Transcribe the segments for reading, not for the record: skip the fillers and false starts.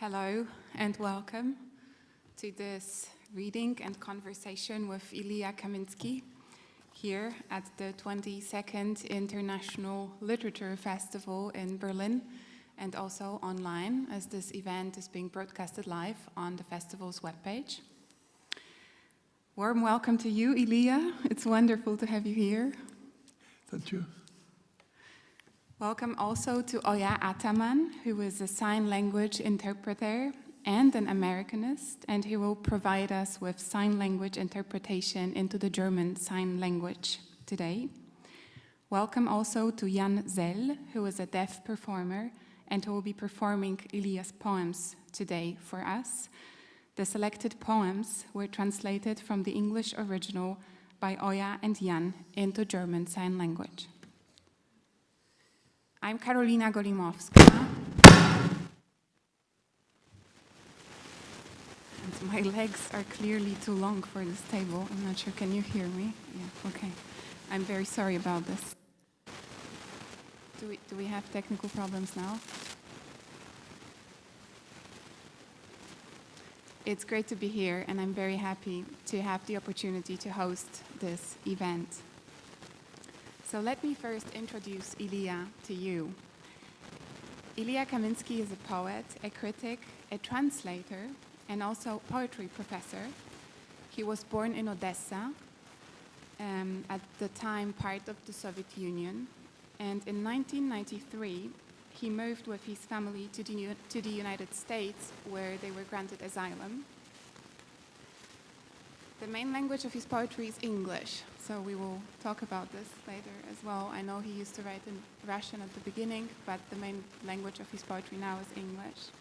Hello and welcome to this reading and conversation with Ilya Kaminsky here at the 22nd International Literature Festival in Berlin and also online, as this event is being broadcasted live on the festival's webpage. Warm welcome to you, Ilya. It's wonderful to have you here. Thank you. Welcome also to Oya Ataman, who is a sign language interpreter and an Americanist, and he will provide us with sign language interpretation into the German sign language today. Welcome also to Jan Zell, who is a deaf performer and who will be performing Ilya's poems today for us. The selected poems were translated from the English original by Oya and Jan into German Sign Language. I'm Karolina Golimowska, and my legs are clearly too long for this table. I'm not sure, can you hear me? Yeah, okay. I'm very sorry about this. Do we have technical problems now? It's great to be here, and I'm very happy to have the opportunity to host this event. So let me first introduce Ilya to you. Ilya Kaminsky is a poet, a critic, a translator, and also poetry professor. He was born in Odessa, at the time part of the Soviet Union, and in 1993 he moved with his family to the United States, where they were granted asylum. The main language of his poetry is English, so we will talk about this later as well. I know he used to write in Russian at the beginning, but the main language of his poetry now is English.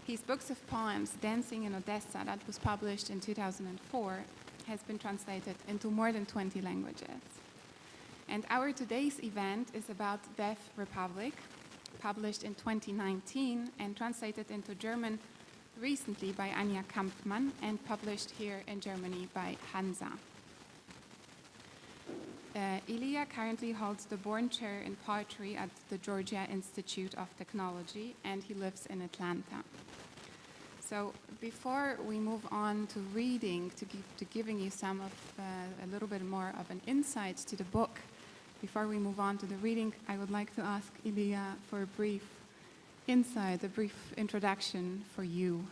His books of poems, Dancing in Odessa, that was published in 2004, has been translated into more than 20 languages. And our today's event is about Deaf Republic, published in 2019 and translated into German recently by Anja Kampmann and published here in Germany by Hansa. Ilya currently holds the Born Chair in Poetry at the Georgia Institute of Technology, and he lives in Atlanta. So before we move on to reading, to giving you a little bit more of an insight to the book, before we move on to the reading, I would like to ask Ilya for a brief insight, a brief introduction for you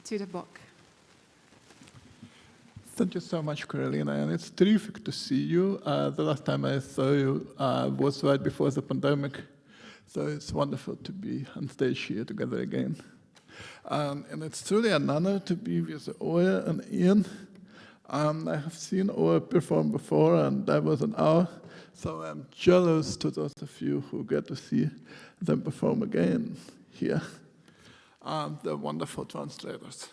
to the book. Thank you so much, Karolina, and it's terrific to see you. The last time I saw you was right before the pandemic, so it's wonderful to be on stage here together again. And it's truly an honor to be with Oya and Ian. I have seen Oya perform before, and that was an hour, so I'm jealous to those of you who get to see them perform again here. They're wonderful translators.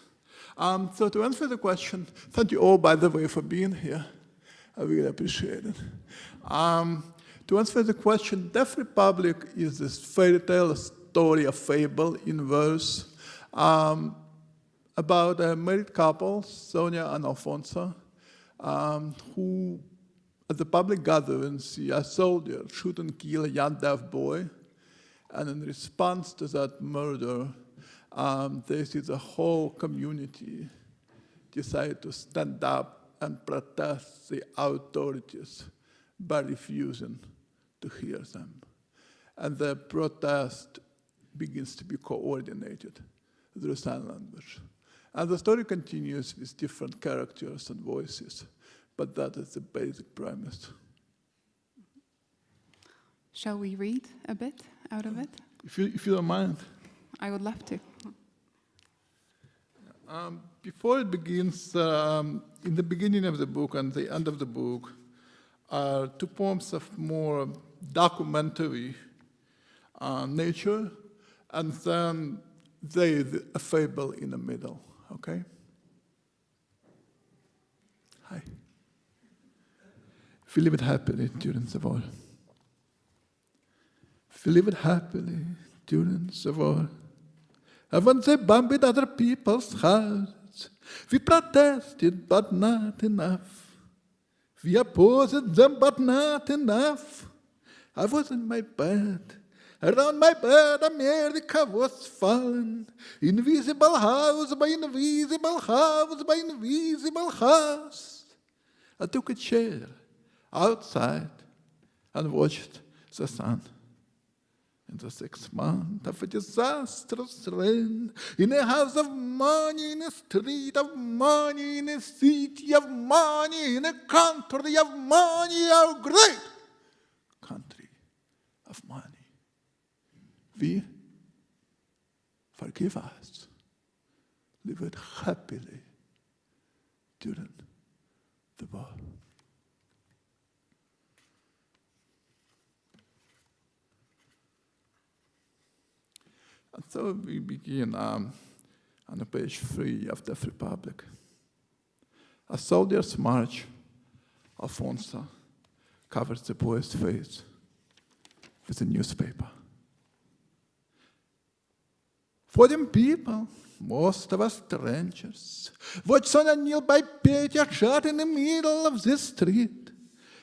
So to answer the question, thank you all, by the way, for being here. I really appreciate it. To answer the question, Deaf Republic is this fairy tale story, a fable in verse, about a married couple, Sonia and Alfonso, who, at the public gathering, see a soldier shoot and kill a young deaf boy, and in response to that murder, they see the whole community decide to stand up and protest the authorities by refusing to hear them. And the protest begins to be coordinated through sign language. And the story continues with different characters and voices, but that is the basic premise. Shall we read a bit out of it? If you don't mind. I would love to. Before it begins, in the beginning of the book and the end of the book are two poems of more documentary nature, and then a fable in the middle, okay? Hi. If you live it happily during the war. If you live it happily during the war. And when they bombed other people's hearts, we protested, but not enough. We opposed them, but not enough. I was in my bed, Around my bed America was fallen. Invisible house by invisible house by invisible house. I took a chair outside and watched the sun. In the 6th month of a disastrous reign, in a house of money, in a street of money, in a city of money, in a country of money, our great country of money. We, forgive us, lived happily during the war. And so we begin on page 3 of the Republic. A soldier's march, Alfonso covers the boy's face with a newspaper. For them people, most of us strangers, watched on a nearby Petya shot in the middle of the street.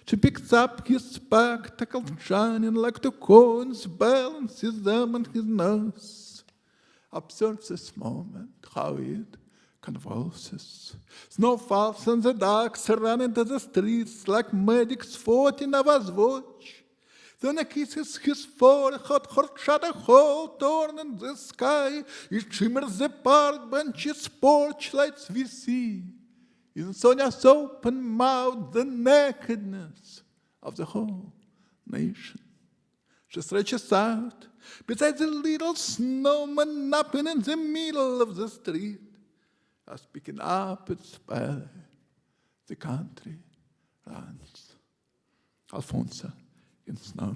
She picks up his spectacles, shining like the coins, balances them on his nose. Observes this moment, how it convulses. Snow falls and the dogs run into the streets like medics fought in Ava's watch. Then he kisses his forehead, her shot a hole torn in the sky. It shimmers the park benches, porch lights we see. In Sonia's open mouth, the nakedness of the whole nation. She stretches out beside the little snowman napping in the middle of the street. As picking up its belly, the country runs. Alfonso in snow.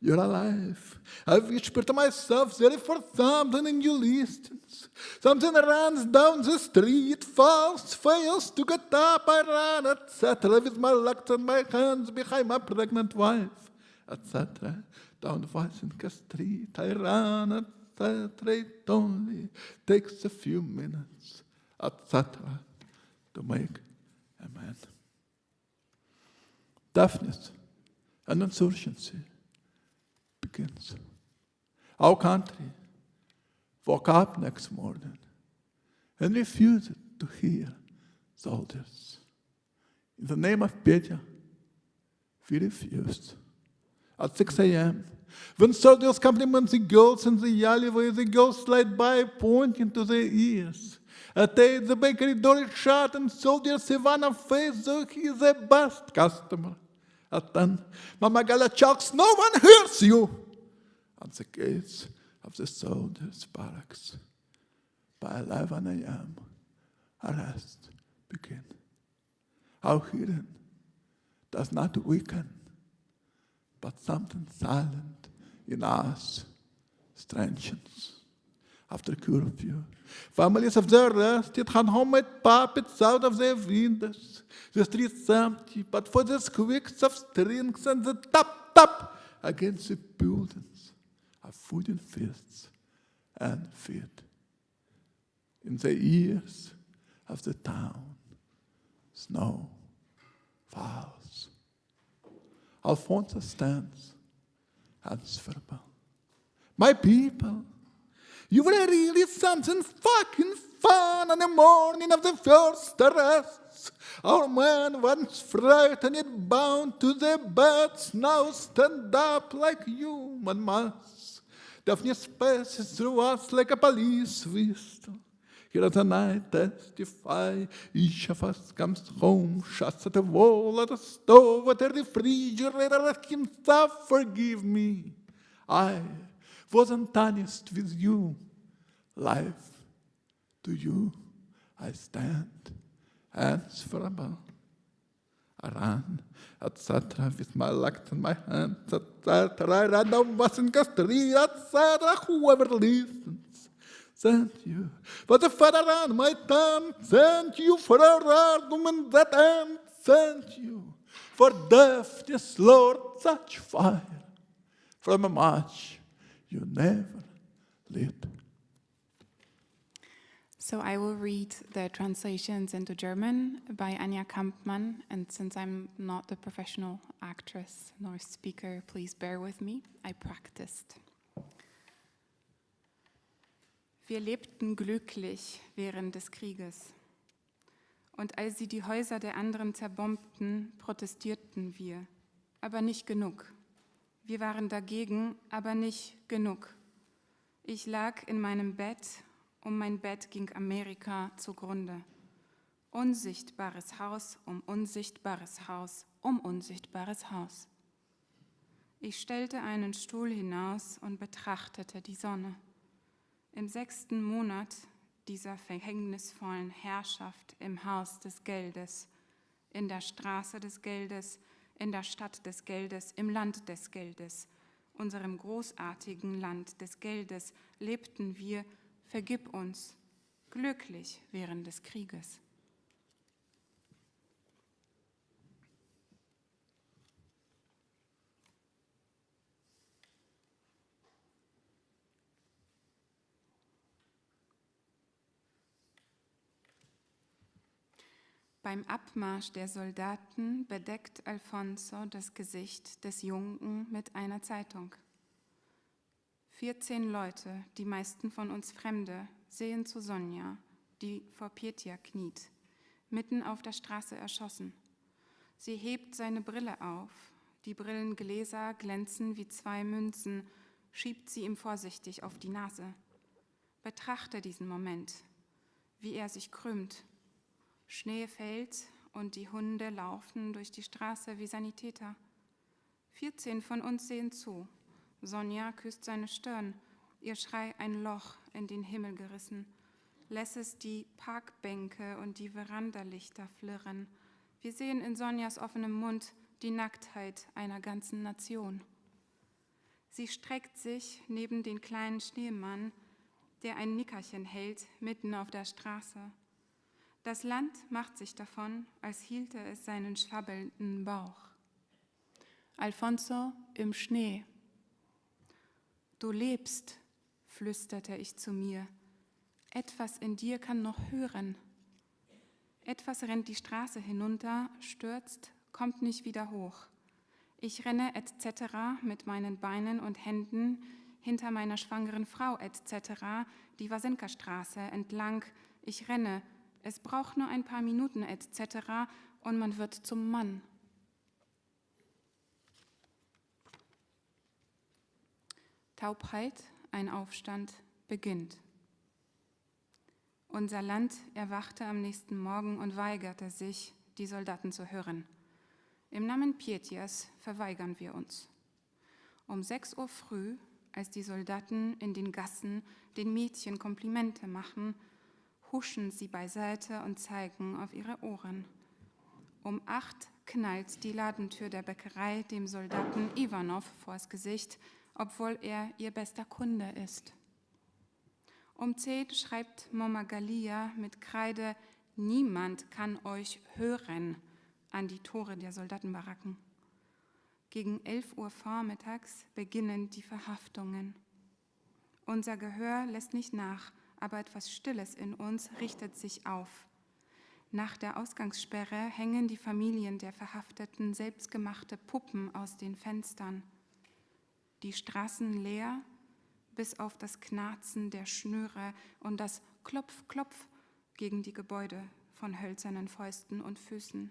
You're alive. I whispered to myself there for something in your distance. Something runs down the street, falls, fails to get up. I run, etc. with my legs and my hands behind my pregnant wife, etc. Down Vasenka Street, I run, etc. It only takes a few minutes, etc. to make a man. Deafness and insurgency begins. Our country woke up next morning and refused to hear soldiers. In the name of Petya, we refused. At 6 a.m., when soldiers compliment the girls in the alleyway, the girls slide by pointing to their ears. At 8, the bakery door is shut and soldiers Ivana face though he is a best customer. At 10, Mama Gala chucks, no one hears you! At the gates of the soldiers' barracks. By 11 a.m., arrest begin. Our hearing does not weaken, but something silent in us strengthens. After curfew, families of the arrested had homemade puppets out of their windows. The streets empty, but for the squeaks of strings and the tap-tap against the buildings of wooden fists and feet. In the ears of the town, snow falls. Alfonso stands answerable. My people, you were really something fucking fun on the morning of the first arrests. Our man, once frightened, bound to the beds, now stand up like human mass. Darkness passes through us like a police whistle. Here as I testify, each of us comes home, shuts at the wall, at the stove, at the refrigerator, at himself, forgive me. I wasn't honest with you. Life, to you I stand answerable. I ran, etc. with my legs in my hands, etc. I ran down Vasenka Street, etc. Whoever listens. Thank you for the fire on my tongue. Thank you for our argument that ends. Thank you for deafness, Lord, such fire from a match you never lit. So I will read the translations into German by Anja Kampmann, and since I'm not a professional actress nor speaker, please bear with me. I practiced. Wir lebten glücklich während des Krieges. Und als sie die Häuser der anderen zerbombten, protestierten wir. Aber nicht genug. Wir waren dagegen, aber nicht genug. Ich lag in meinem Bett, um mein Bett ging Amerika zugrunde. Unsichtbares Haus um unsichtbares Haus um unsichtbares Haus. Ich stellte einen Stuhl hinaus und betrachtete die Sonne. Im 6. Monat dieser verhängnisvollen Herrschaft im Haus des Geldes, in der Straße des Geldes, in der Stadt des Geldes, im Land des Geldes, unserem großartigen Land des Geldes, lebten wir, vergib uns, glücklich während des Krieges. Beim Abmarsch der Soldaten bedeckt Alfonso das Gesicht des Jungen mit einer Zeitung. 14 Leute, die meisten von uns Fremde, sehen zu Sonja, die vor Petja kniet, mitten auf der Straße erschossen. Sie hebt seine Brille auf, die Brillengläser glänzen wie 2 Münzen, schiebt sie ihm vorsichtig auf die Nase. Betrachte diesen Moment, wie er sich krümmt. Schnee fällt und die Hunde laufen durch die Straße wie Sanitäter. 14 von uns sehen zu. Sonja küsst seine Stirn, ihr Schrei ein Loch in den Himmel gerissen. Lässt es die Parkbänke und die Verandalichter flirren. Wir sehen in Sonjas offenem Mund die Nacktheit einer ganzen Nation. Sie streckt sich neben den kleinen Schneemann, der ein Nickerchen hält, mitten auf der Straße. Das Land macht sich davon, als hielte es seinen schwabbelnden Bauch. Alfonso im Schnee. Du lebst, flüsterte ich zu mir. Etwas in dir kann noch hören. Etwas rennt die Straße hinunter, stürzt, kommt nicht wieder hoch. Ich renne etc. mit meinen Beinen und Händen hinter meiner schwangeren Frau etc. die Vasenka Straße entlang. Ich renne. Es braucht nur ein paar Minuten etc. und man wird zum Mann. Taubheit, ein Aufstand, beginnt. Unser Land erwachte am nächsten Morgen und weigerte sich, die Soldaten zu hören. Im Namen Petjas verweigern wir uns. Um 6 Uhr früh, als die Soldaten in den Gassen den Mädchen Komplimente machen, huschen sie beiseite und zeigen auf ihre Ohren. Um 8 knallt die Ladentür der Bäckerei dem Soldaten Ivanov vors Gesicht, obwohl er ihr bester Kunde ist. Um 10 schreibt Mama Galia mit Kreide, niemand kann euch hören, an die Tore der Soldatenbaracken. Gegen 11 Uhr vormittags beginnen die Verhaftungen. Unser Gehör lässt nicht nach, aber etwas Stilles in uns richtet sich auf. Nach der Ausgangssperre hängen die Familien der Verhafteten selbstgemachte Puppen aus den Fenstern. Die Straßen leer, bis auf das Knarzen der Schnüre und das Klopf, Klopf gegen die Gebäude von hölzernen Fäusten und Füßen.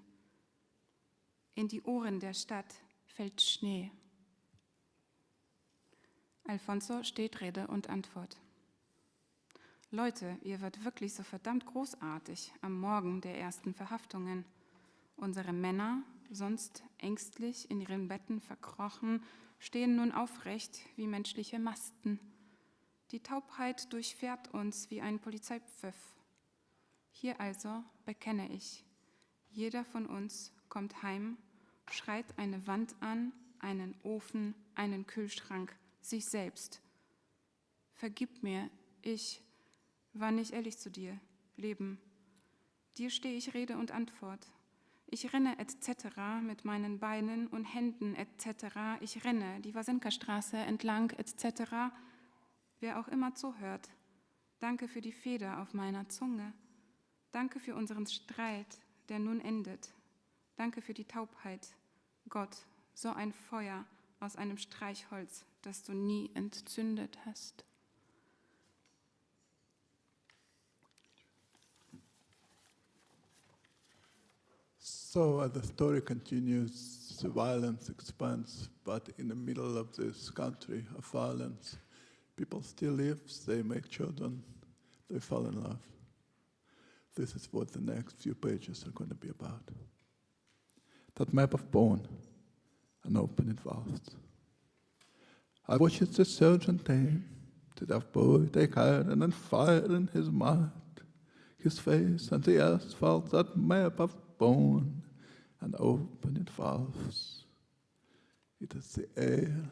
In die Ohren der Stadt fällt Schnee. Alfonso steht Rede und Antwort. Leute, ihr wart wirklich so verdammt großartig am Morgen der ersten Verhaftungen. Unsere Männer, sonst ängstlich in ihren Betten verkrochen, stehen nun aufrecht wie menschliche Masten. Die Taubheit durchfährt uns wie ein Polizeipfiff. Hier also bekenne ich, jeder von uns kommt heim, schreit eine Wand an, einen Ofen, einen Kühlschrank, sich selbst. Vergib mir, ich war nicht ehrlich zu dir, Leben. Dir stehe ich Rede und Antwort. Ich renne etc. mit meinen Beinen und Händen etc. Ich renne die Vasenka Straße entlang etc. Wer auch immer zuhört, Danke für die Feder auf meiner Zunge. Danke für unseren Streit, der nun endet. Danke für die Taubheit. Gott, so ein Feuer aus einem Streichholz, das du nie entzündet hast. So as the story continues, the violence expands, but in the middle of this country of violence, people still live, they make children, they fall in love. This is what the next few pages are going to be about. That map of bone, an open vast. I watched the sergeant aim, the deaf boy take iron and fire in his mouth, his face and the asphalt, that map of bone, and open it fast. It is the air,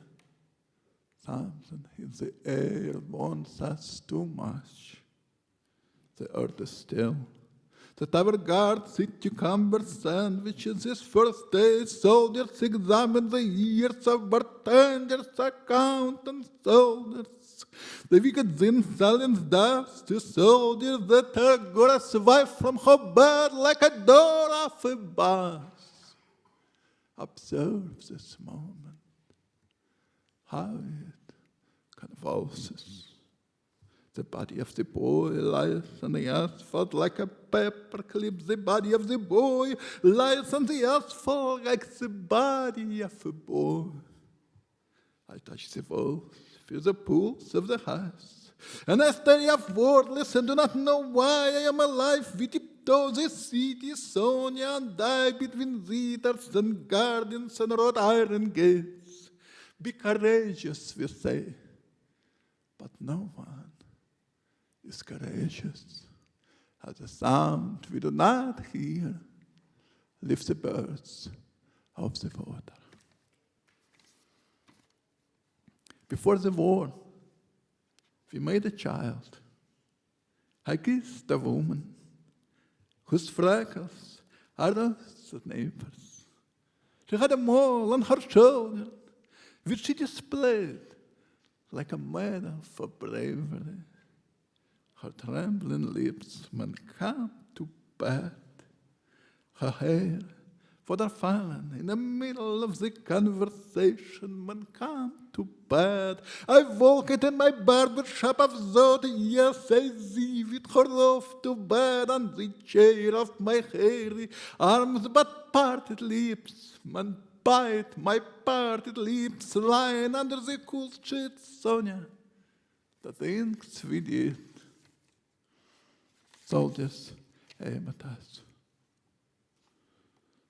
something in the air wants us too much. The earth is still. The tower guards eat cucumber sandwiches. His first day, soldiers examine the years of bartenders, accountants, soldiers. The wicked Zinsalians dust to soldiers that got a survive from her bed like a door of a bus. Observe this moment, how it convulses. The body of the boy lies on the asphalt like a paperclip. The body of the boy lies on the asphalt like the body of a boy. I touch the walls, feel the pulse of the house, and I stay of wordless and do not know why I am alive. We tiptoe the city, Sonia and I, between zithers and gardens and wrought iron gates. Be courageous, we say, but no one is courageous. As a sound we do not hear lifts the birds of the water. Before the war, we made a child. I kissed a woman whose freckles are those of neighbors. She had a mole on her shoulder, which she displayed like a medal for bravery. Her trembling lips might come to bed. Her hair, for the fallen in the middle of the conversation, might come to bed. I walked in my barber shop of Zod, yes, I see with her off to bed on the chair of my hairy arms, but parted lips, man bite my parted lips, lying under the cool sheets, Sonia, the things we did. Soldiers aim at us.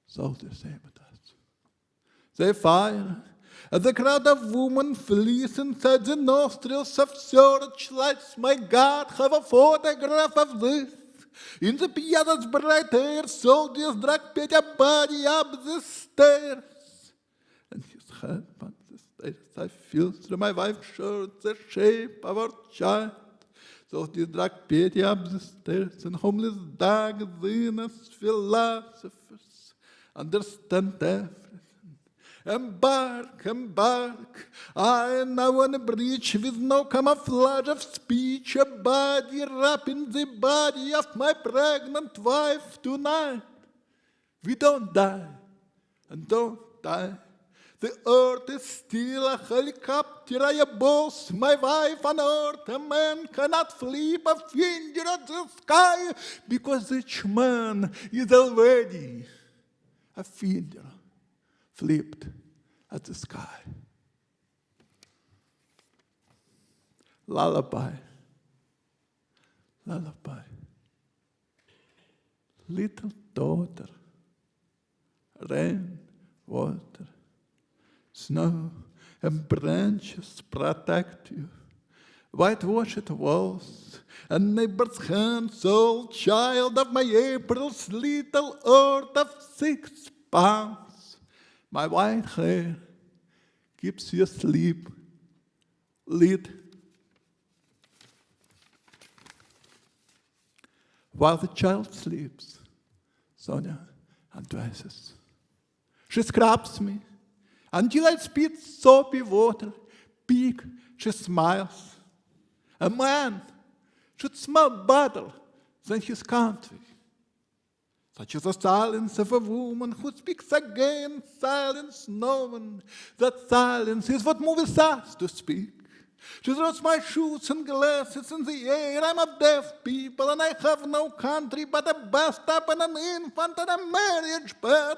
Soldiers aim at us. They fire, and the crowd of women flees inside the nostrils of searchlights. My God, have a photograph of this. In the piazza's bright air, soldiers drag Petya body up the stairs. And his head on the stairs, I feel through my wife's shirt the shape of our child. So die drag Petya up the stairs, and homeless dogs, innocent philosophers, understand everything. Embark, embark, I now on a bridge with no camouflage of speech, a body wrapping the body of my pregnant wife tonight. We don't die, and don't die. The earth is still a helicopter, I boss my wife on earth. A man cannot flip a finger at the sky, because each man is already a finger flipped at the sky. Lullaby, lullaby. Little daughter, rain, water, snow and branches protect you. Whitewashed walls and neighbor's hands, old child of my April's little earth of 6 pounds. My white hair keeps you asleep, lit. While the child sleeps, Sonia undresses. She scrubs me until I spit soapy water. Big, she smiles. A man, should smell better than his country. Such is the silence of a woman who speaks again, silence knowing that silence is what moves us to speak. She throws my shoes and glasses in the air. I'm a deaf people and I have no country but a bathtub and an infant and a marriage bed.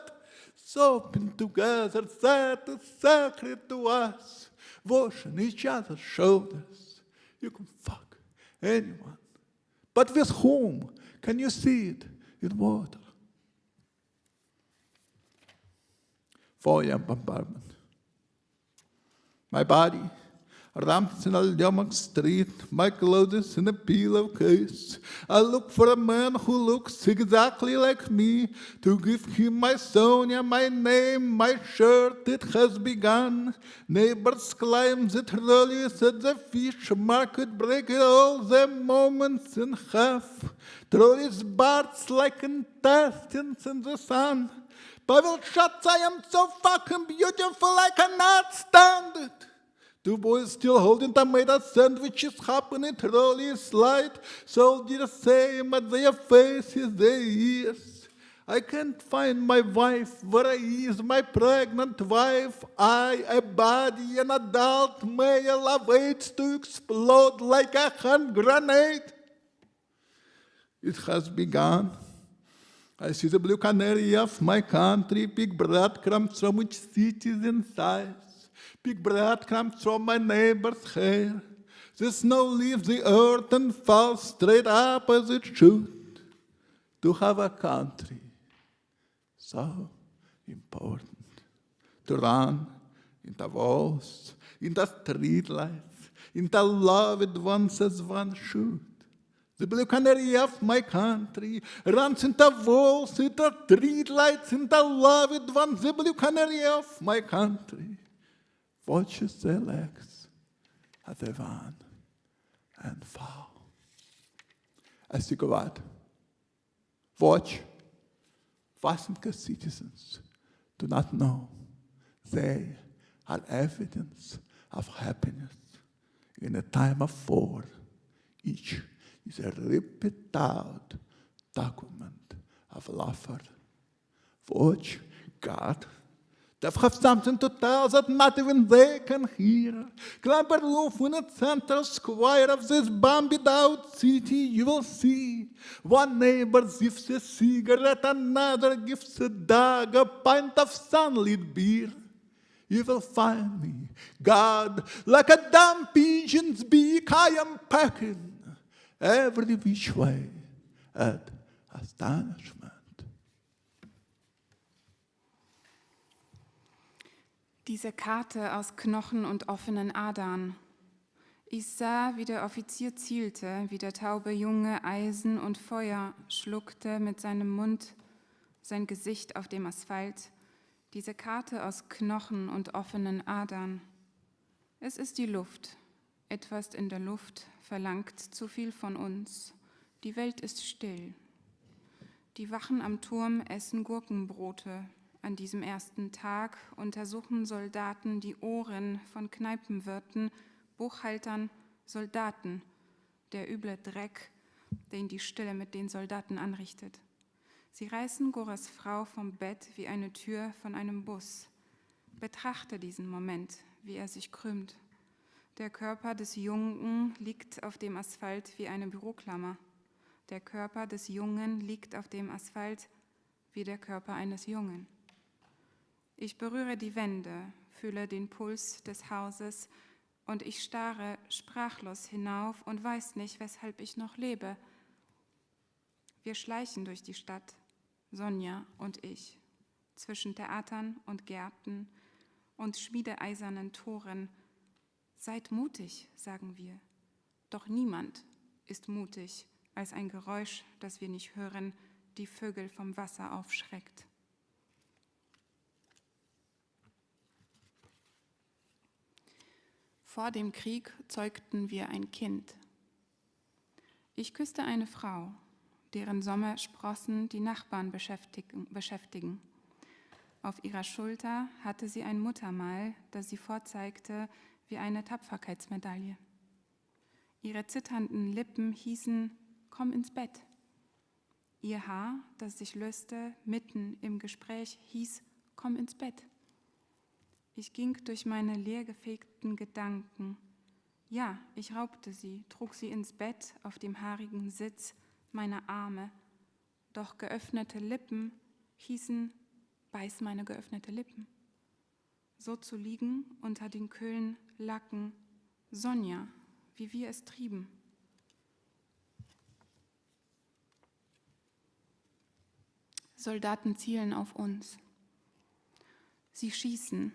Sopping together, that is sacred to us, washing each other's shoulders. You can fuck anyone, but with whom can you see it in water? Fire bombardment. My body ramps in a Ljomok street, my clothes in a pillowcase. I look for a man who looks exactly like me, to give him my Sonia, my name, my shirt. It has begun. Neighbors climb the trolleys at the fish market, break all the moments in half. Trolleys burst like intestines in the sun. Pavel Schatz, I am so fucking beautiful, I cannot stand it. Two boys still holding tomato sandwiches, happening trolley slide. Soldiers same at their faces, their ears. I can't find my wife, where is my pregnant wife? I, a body, an adult male, awaits to explode like a hand grenade. It has begun. I see the blue canary of my country, big breadcrumbs from which cities in size. Big breadcrumbs from my neighbor's hair. The snow leaves the earth and falls straight up as it should. To have a country so important. To run into walls, into streetlights, into loved ones as one should. The blue canary of my country runs into walls, into streetlights, into loved ones. The blue canary of my country watches their legs as they run and fall. As you go out, watch. Vasenka citizens do not know they are evidence of happiness. In a time of war, each is a ripped out document of laughter. Watch, God. They have something to tell that not even they can hear. Climb a roof in the central square of this bombed out city, you will see. One neighbor gives a cigarette, another gives a dog a pint of sunlit beer. You will find me, God, like a damn pigeon's beak, I am packing every which way at astonishment. Diese Karte aus Knochen und offenen Adern. Ich sah, wie der Offizier zielte, wie der taube Junge Eisen und Feuer schluckte mit seinem Mund, sein Gesicht auf dem Asphalt. Diese Karte aus Knochen und offenen Adern. Es ist die Luft. Etwas in der Luft verlangt zu viel von uns. Die Welt ist still. Die Wachen am Turm essen Gurkenbrote. An diesem ersten Tag untersuchen Soldaten die Ohren von Kneipenwirten, Buchhaltern, Soldaten, der üble Dreck, den die Stille mit den Soldaten anrichtet. Sie reißen Goras Frau vom Bett wie eine Tür von einem Bus. Betrachte diesen Moment, wie er sich krümmt. Der Körper des Jungen liegt auf dem Asphalt wie eine Büroklammer. Der Körper des Jungen liegt auf dem Asphalt wie der Körper eines Jungen. Ich berühre die Wände, fühle den Puls des Hauses und ich starre sprachlos hinauf und weiß nicht, weshalb ich noch lebe. Wir schleichen durch die Stadt, Sonja und ich, zwischen Theatern und Gärten und schmiedeeisernen Toren. Seid mutig, sagen wir. Doch niemand ist mutig, als ein Geräusch, das wir nicht hören, die Vögel vom Wasser aufschreckt. Vor dem Krieg zeugten wir ein Kind. Ich küsste eine Frau, deren Sommersprossen die Nachbarn beschäftigen. Auf ihrer Schulter hatte sie ein Muttermal, das sie vorzeigte wie eine Tapferkeitsmedaille. Ihre zitternden Lippen hießen, komm ins Bett. Ihr Haar, das sich löste mitten im Gespräch, hieß, komm ins Bett. Ich ging durch meine leergefegten Gedanken. Ja, ich raubte sie, trug sie ins Bett auf dem haarigen Sitz meiner Arme. Doch geöffnete Lippen hießen, beiß meine geöffnete Lippen. So zu liegen unter den kühlen Lacken, Sonja, wie wir es trieben. Soldaten zielen auf uns. Sie schießen,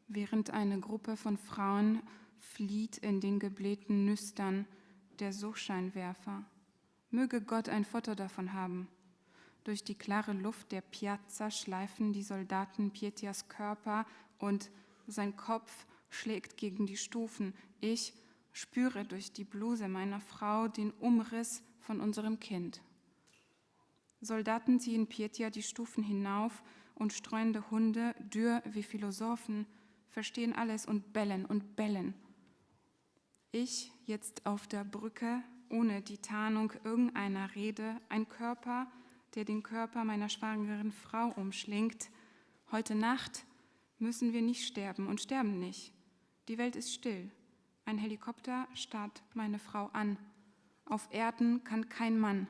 während eine Gruppe von Frauen flieht in den geblähten Nüstern der Suchscheinwerfer. Möge Gott ein Foto davon haben. Durch die klare Luft der Piazza schleifen die Soldaten Pietias Körper und sein Kopf schlägt gegen die Stufen. Ich spüre durch die Bluse meiner Frau den Umriss von unserem Kind. Soldaten ziehen Pietia die Stufen hinauf und streunende Hunde, dürr wie Philosophen, verstehen alles und bellen und bellen. Ich jetzt auf der Brücke, ohne die Tarnung irgendeiner Rede, ein Körper, der den Körper meiner schwangeren Frau umschlingt. Heute Nacht müssen wir nicht sterben und sterben nicht. Die Welt ist still. Ein Helikopter starrt meine Frau an. Auf Erden kann kein Mann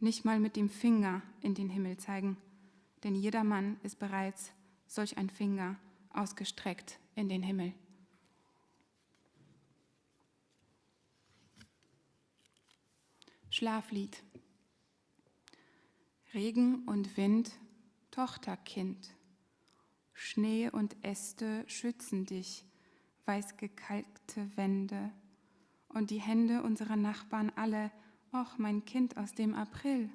nicht mal mit dem Finger in den Himmel zeigen, denn jeder Mann ist bereits solch ein Finger ausgestreckt in den Himmel. Schlaflied. Regen und Wind, Tochterkind. Schnee und Äste schützen dich, weiß gekalkte Wände. Und die Hände unserer Nachbarn alle, och, mein Kind aus dem April.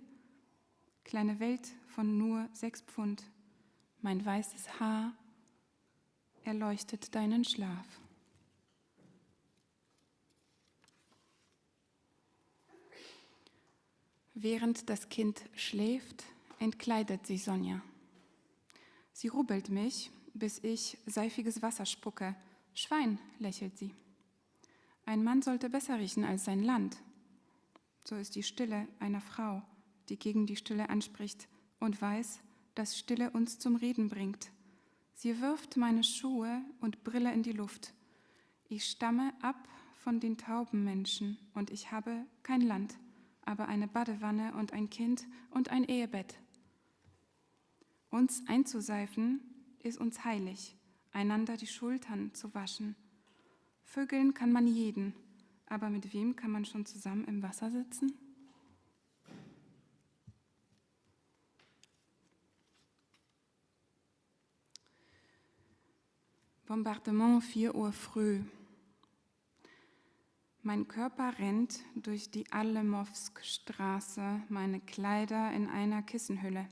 Kleine Welt von nur 6 Pfund, mein weißes Haar erleuchtet deinen Schlaf. Während das Kind schläft, entkleidet sie Sonja. Sie rubbelt mich, bis ich seifiges Wasser spucke. Schwein, lächelt sie. Ein Mann sollte besser riechen als sein Land. So ist die Stille einer Frau, die gegen die Stille anspricht und weiß, dass Stille uns zum Reden bringt. Sie wirft meine Schuhe und Brille in die Luft. Ich stamme ab von den tauben Menschen und ich habe kein Land, aber eine Badewanne und ein Kind und ein Ehebett. Uns einzuseifen ist uns heilig, einander die Schultern zu waschen. Vögeln kann man jeden, aber mit wem kann man schon zusammen im Wasser sitzen? Bombardement 4 Uhr früh. Mein Körper rennt durch die Alemowsk-Straße, meine Kleider in einer Kissenhülle.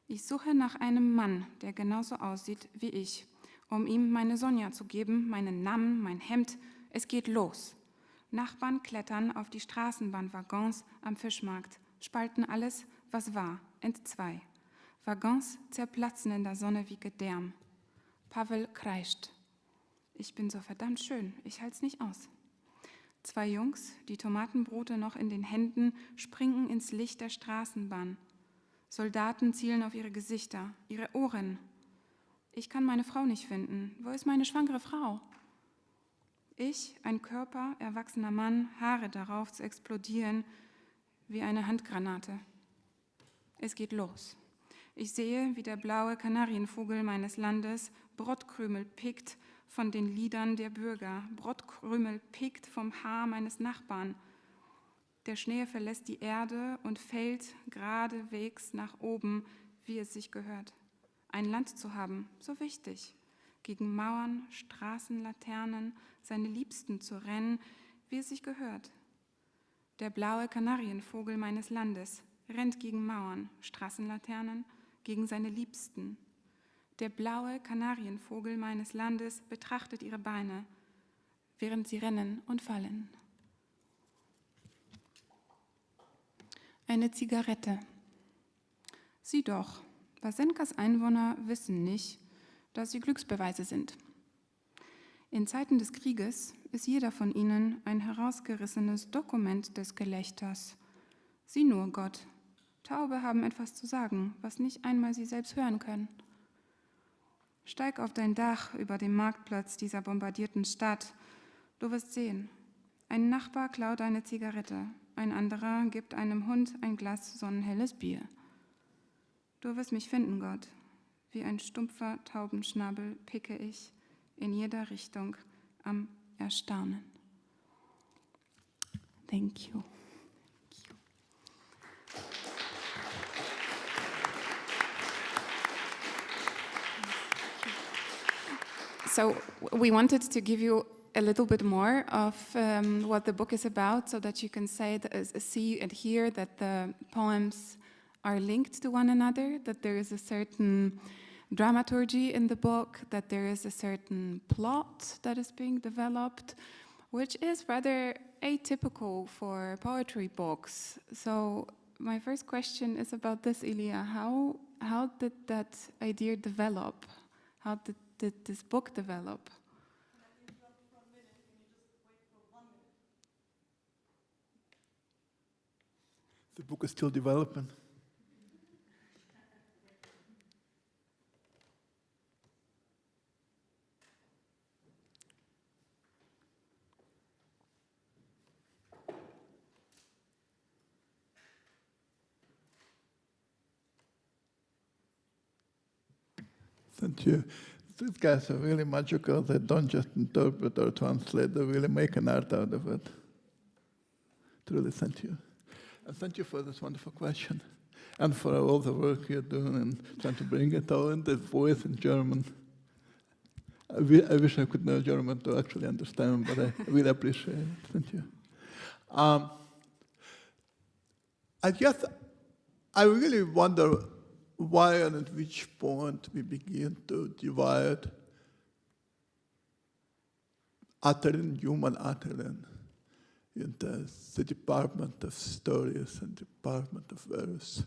Ich suche nach einem Mann, der genauso aussieht wie ich, um ihm meine Sonja zu geben, meinen Namen, mein Hemd. Es geht los. Nachbarn klettern auf die Straßenbahnwaggons am Fischmarkt, spalten alles, was war, entzwei. Waggons zerplatzen in der Sonne wie Gedärm. Pavel kreischt. Ich bin so verdammt schön, ich halt's nicht aus. 2 Jungs, die Tomatenbrote noch in den Händen, springen ins Licht der Straßenbahn. Soldaten zielen auf ihre Gesichter, ihre Ohren. Ich kann meine Frau nicht finden. Wo ist meine schwangere Frau? Ich, ein Körper, erwachsener Mann, Haare darauf zu explodieren wie eine Handgranate. Es geht los. Ich sehe, wie der blaue Kanarienvogel meines Landes Brotkrümel pickt von den Lidern der Bürger, Brotkrümel pickt vom Haar meines Nachbarn. Der Schnee verlässt die Erde und fällt geradewegs nach oben, wie es sich gehört. Ein Land zu haben, so wichtig. Gegen Mauern, Straßenlaternen, seine Liebsten zu rennen, wie es sich gehört. Der blaue Kanarienvogel meines Landes rennt gegen Mauern, Straßenlaternen, gegen seine Liebsten. Der blaue Kanarienvogel meines Landes betrachtet ihre Beine, während sie rennen und fallen. Eine Zigarette. Sieh doch, Vasenkas Einwohner wissen nicht, dass sie Glücksbeweise sind. In Zeiten des Krieges ist jeder von ihnen ein herausgerissenes Dokument des Gelächters. Sieh nur, Gott, Taube haben etwas zu sagen, was nicht einmal sie selbst hören können. Steig auf dein Dach über dem Marktplatz dieser bombardierten Stadt. Du wirst sehen, ein Nachbar klaut eine Zigarette, ein anderer gibt einem Hund ein Glas sonnenhelles Bier. Du wirst mich finden, Gott. Wie ein stumpfer Taubenschnabel picke ich in jeder Richtung am Erstaunen. Thank you. So we wanted to give you a little bit more of what the book is about, so that you can see and hear that the poems are linked to one another, that there is a certain dramaturgy in the book, that there is a certain plot that is being developed, which is rather atypical for poetry books. So my first question is about this, Ilya. How did that idea develop? How did this book develop? The book is still developing. Thank you. These guys are really magical. They don't just interpret or translate, they really make an art out of it. Truly, thank you. And thank you for this wonderful question, and for all the work you're doing and trying to bring it all in the voice in German. I wish I could know German to actually understand, but I really appreciate it. Thank you. I guess I really wonder why and at which point we begin to divide uttering, human uttering, into the department of stories and department of verse,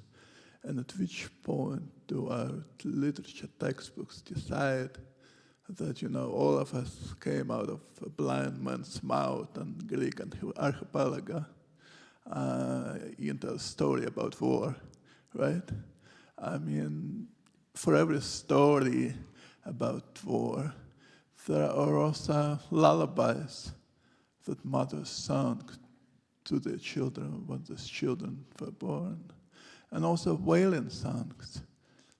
and at which point do our literature textbooks decide that, all of us came out of a blind man's mouth and Greek and archipelago into a story about war, right? I mean, for every story about war, there are also lullabies that mothers sang to their children when these children were born, and also wailing songs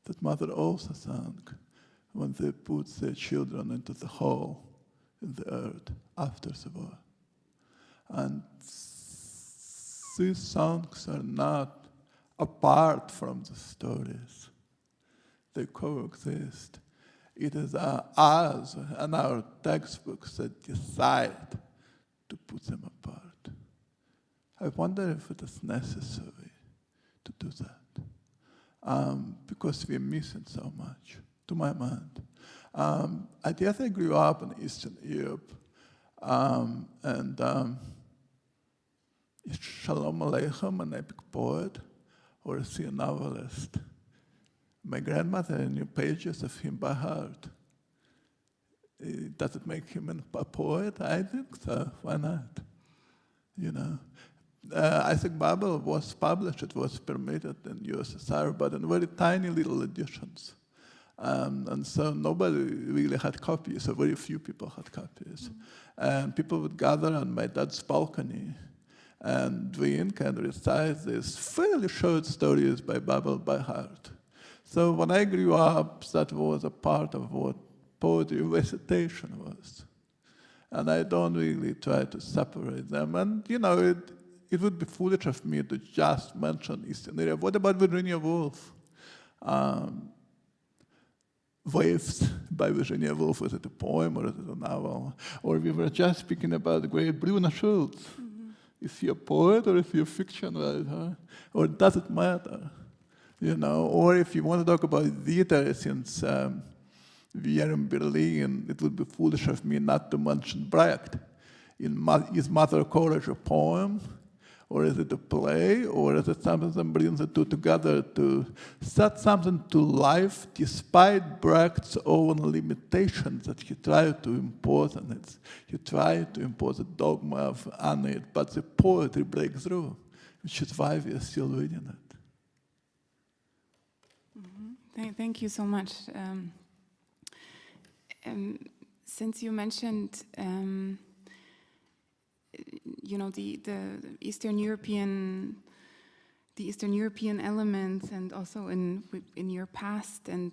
that mother also sang when they put their children into the hole in the earth after the war. And these songs are not apart from the stories. They coexist. It is us and our textbooks that decide to put them apart. I wonder if it is necessary to do that, because we're missing so much, to my mind. I guess I grew up in Eastern Europe, and is Shalom Aleichem an epic poet, or is he a novelist? My grandmother knew pages of him by heart. Does it make him a poet? I think so. Why not? I think Bible was published, it was permitted in USSR, but in very tiny little editions. And so nobody really had copies, or very few people had copies. And people would gather on my dad's balcony and drink and recite these fairly short stories by Bible by heart. So when I grew up, that was a part of what poetry recitation was. And I don't really try to separate them. And, it would be foolish of me to just mention Eastern Europe. What about Virginia Woolf? Waves by Virginia Woolf, is it a poem or is it a novel? Or we were just speaking about the great Bruna Schulz. Mm-hmm. Is he a poet or is he a fiction writer? Or does it matter? Or if you want to talk about theater, since we are in Berlin, it would be foolish of me not to mention Brecht. In Is Mother Courage a poem? Or is it a play, or is it something that brings the two together to set something to life despite Brecht's own limitations that he tried to impose on it? He tried to impose a dogma on it, but the poetry breaks through, which is why we are still reading it. Mm-hmm. Thank you so much. Since you mentioned the Eastern European elements, and also in your past, and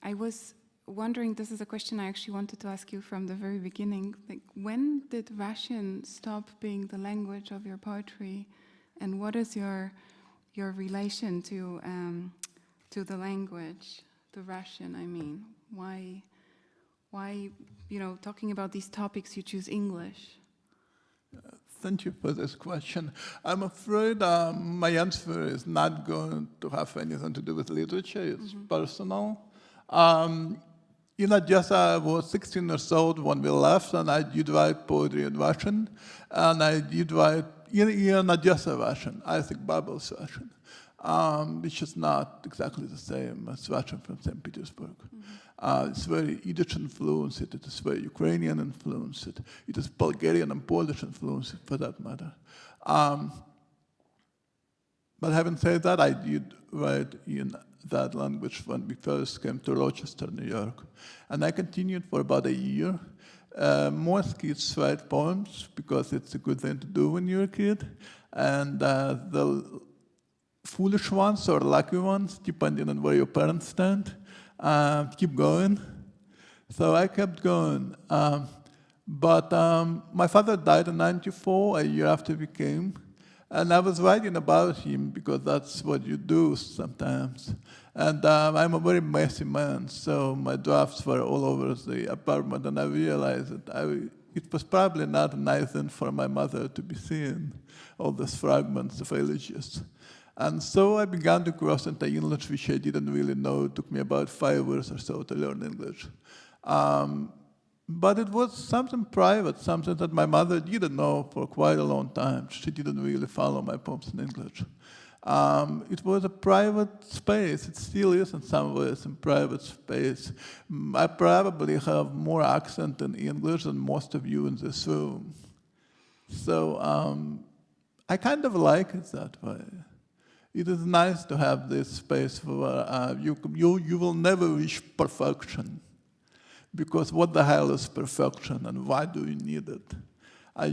I was wondering, this is a question I actually wanted to ask you from the very beginning, like, when did Russian stop being the language of your poetry, and what is your relation to the language, the Russian, I mean? Why, talking about these topics, you choose English? Thank you for this question. I'm afraid my answer is not going to have anything to do with literature. It's personal. In Odessa, I was 16 years old when we left, and I did write poetry in Russian, and I did write in Odessa Russian, Isaac Babel's Russian, which is not exactly the same as Russian from St. Petersburg. It's very Yiddish influenced, it is very Ukrainian influenced, it is Bulgarian and Polish influenced, for that matter. But having said that, I did write in that language when we first came to Rochester, New York. And I continued for about a year. Most kids write poems because it's a good thing to do when you're a kid. And the foolish ones or lucky ones, depending on where your parents stand, keep going. So I kept going. But my father died in '94, a year after we came. And I was writing about him because that's what you do sometimes. And I'm a very messy man, so my drafts were all over the apartment, and I realized that it was probably not a nice thing for my mother to be seeing all these fragments of elegies. And so I began to cross into English, which I didn't really know. It took me about 5 years or so to learn English. But it was something private, something that my mother didn't know for quite a long time. She didn't really follow my poems in English. It was a private space. It still is in some ways a private space. I probably have more accent in English than most of you in this room. So I kind of like it that way. It is nice to have this space where you will never reach perfection. Because what the hell is perfection, and why do you need it?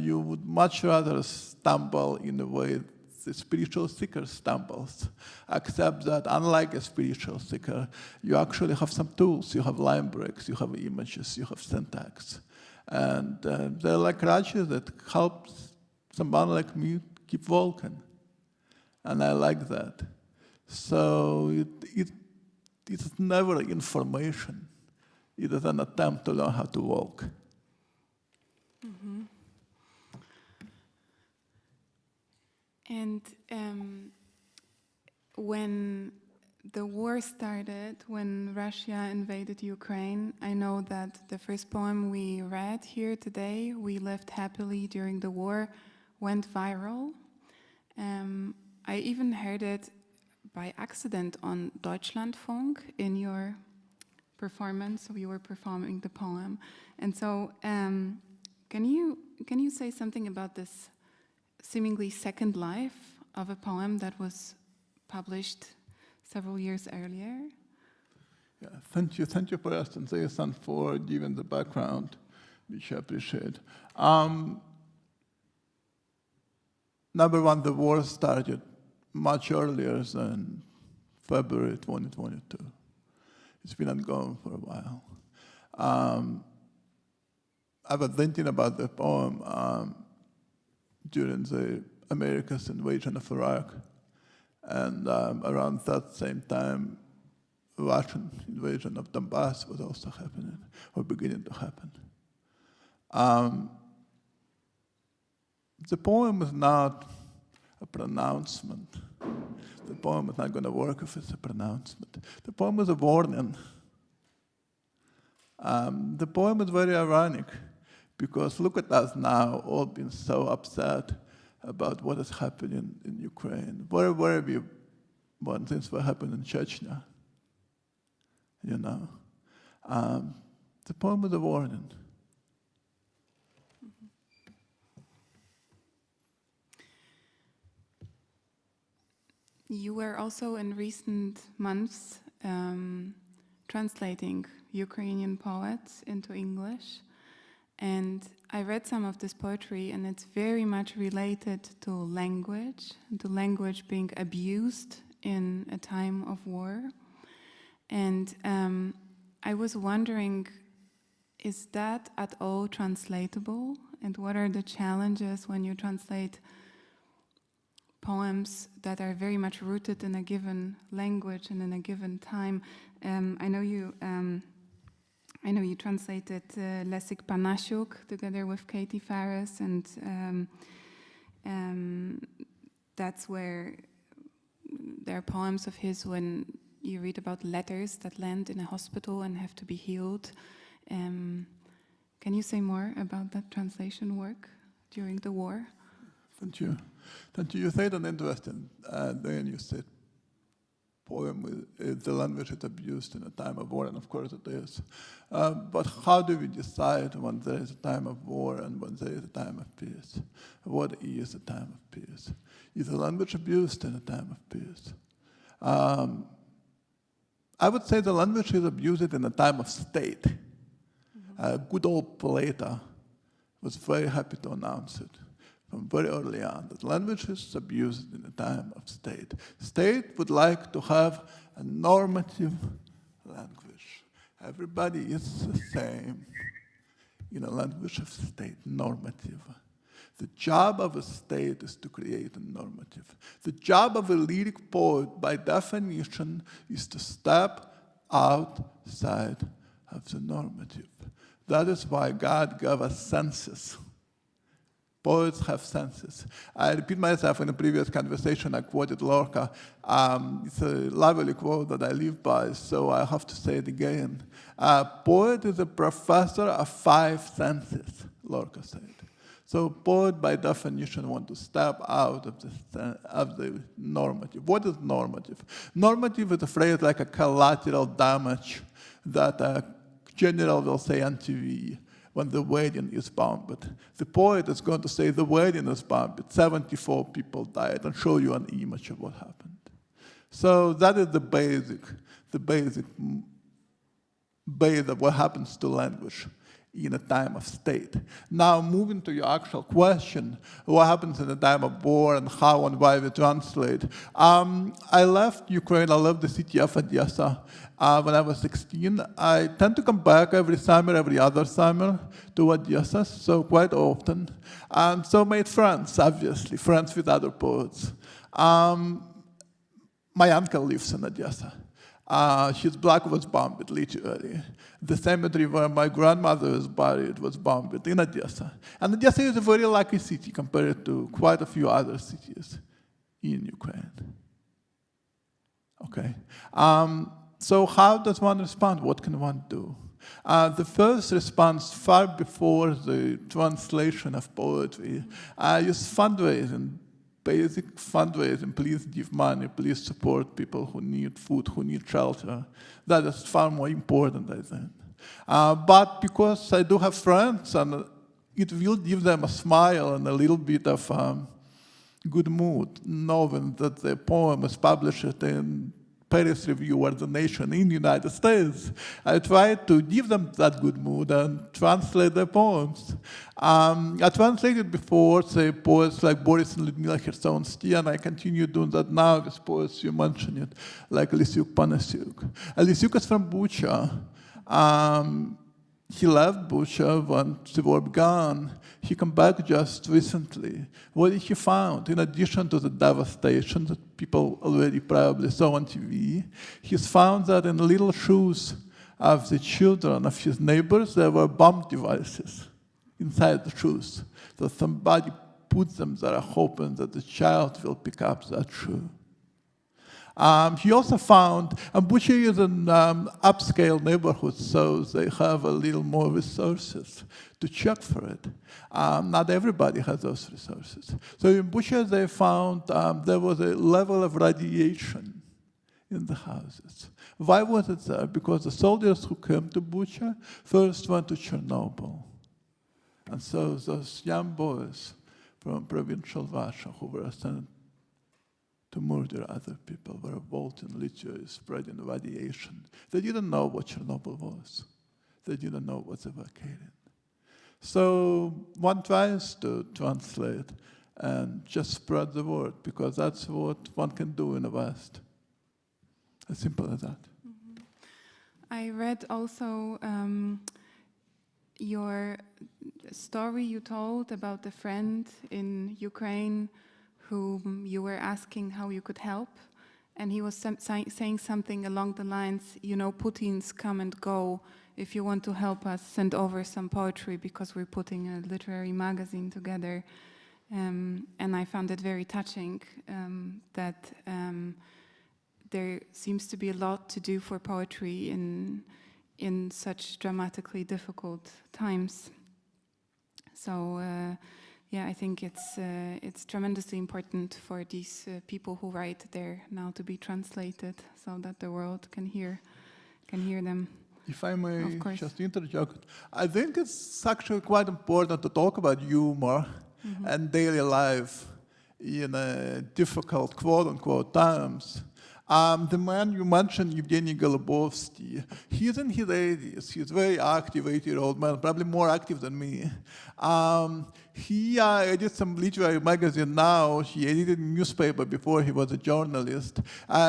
You would much rather stumble in a way the spiritual seeker stumbles, except that unlike a spiritual seeker, you actually have some tools. You have line breaks, you have images, you have syntax. And they're like crutches that help someone like me keep walking. And I like that. So it is never information. It is an attempt to learn how to walk. Mm-hmm. And when the war started, when Russia invaded Ukraine, I know that the first poem we read here today, "We Lived Happily During the War," went viral. I even heard it by accident on Deutschlandfunk in your performance, so you were performing the poem. And so can you say something about this seemingly second life of a poem that was published several years earlier? Yeah, thank you for asking this and for giving the background, which I appreciate. Number one, the war started much earlier than February 2022. It's been ongoing for a while. I was thinking about the poem during the America's invasion of Iraq. And around that same time, Russian invasion of Donbass was also happening, or beginning to happen. The poem is not a pronouncement. The poem is not going to work if it's a pronouncement. The poem is a warning. The poem is very ironic, because look at us now, all being so upset about what is happening in Ukraine. Where we when things were happening in Chechnya, you know. The poem is a warning. You were also in recent months translating Ukrainian poets into English, and I read some of this poetry, and it's very much related to language being abused in a time of war. And I was wondering, is that at all translatable? And what are the challenges when you translate poems that are very much rooted in a given language and in a given time? I know you translated Leszek Panasiuk together with Katie Farris, and that's where there are poems of his when you read about letters that land in a hospital and have to be healed. Can you say more about that translation work during the war? Thank you. You said an interesting thing. You said poem is the language is abused in a time of war, and of course it is. But how do we decide when there is a time of war and when there is a time of peace? What is a time of peace? Is the language abused in a time of peace? I would say the language is abused in a time of state. Good old Plato was very happy to announce it from very early on, that language is abused in a time of state. State would like to have a normative language. Everybody is the same in a language of state, normative. The job of a state is to create a normative. The job of a lyric poet, by definition, is to step outside of the normative. That is why God gave us senses. Poets have senses. I repeat myself in a previous conversation, I quoted Lorca. It's a lovely quote that I live by, so I have to say it again. A poet is a professor of 5 senses, Lorca said. So poet, by definition, want to step out of the normative. What is normative? Normative is a phrase like a collateral damage that a general will say on TV when the wedding is bombed. The poet is going to say the wedding is bombed, 74 people died, and show you an image of what happened. So that is the basic base of what happens to language in a time of state. Now, moving to your actual question, what happens in a time of war and how and why we translate. I left Ukraine, I left the city of Odessa when I was 16. I tend to come back every summer, every other summer to Odessa, so quite often. So made friends, obviously, friends with other poets. My uncle lives in Odessa. His block was bombed, literally. The cemetery where my grandmother was buried was bombed in Odessa. And Odessa is a very lucky city compared to quite a few other cities in Ukraine. Okay. So how does one respond? What can one do? The first response, far before the translation of poetry, is fundraising. Basic fundraising, please give money, please support people who need food, who need shelter. That is far more important, I think. But because I do have friends, and it will give them a smile and a little bit of good mood, knowing that the poem is published in Paris Review or The Nation in the United States, I try to give them that good mood and translate their poems. I translated before, say, poets like Boris and Lyudmila Kherssonsky, and I continue doing that now with poets you mentioned it, like Leszek Panasiuk. Leszek is from Bucha. He left Bucha when the war began. He came back just recently. What he found, in addition to the devastation that people already probably saw on TV, he's found that in little shoes of the children of his neighbors, there were bomb devices inside the shoes. So somebody put them there hoping that the child will pick up that shoe. He also found, and Bucha is an upscale neighborhood, so they have a little more resources to check for it. Not everybody has those resources. So in Bucha they found there was a level of radiation in the houses. Why was it there? Because the soldiers who came to Bucha first went to Chernobyl. And so those young boys from provincial Russia who were sent to murder other people were involved in literally spreading radiation. They didn't know what Chernobyl was. They didn't know what's evacuated. So one tries to translate and just spread the word, because that's what one can do in the West. As simple as that. Mm-hmm. I read also your story you told about the friend in Ukraine whom you were asking how you could help, and he was saying something along the lines, you know, Putin's come and go. If you want to help us, send over some poetry, because we're putting a literary magazine together. And I found it very touching that there seems to be a lot to do for poetry in such dramatically difficult times. So yeah, I think it's tremendously important for these people who write there now to be translated, so that the world can hear them. If I may just interject, I think it's actually quite important to talk about humor and daily life in difficult, quote-unquote, times. The man you mentioned, Evgeny Golubovsky, he's in his 80s. He's a very active 80-year-old man, probably more active than me. He edits some literary magazine now. He edited a newspaper before he was a journalist.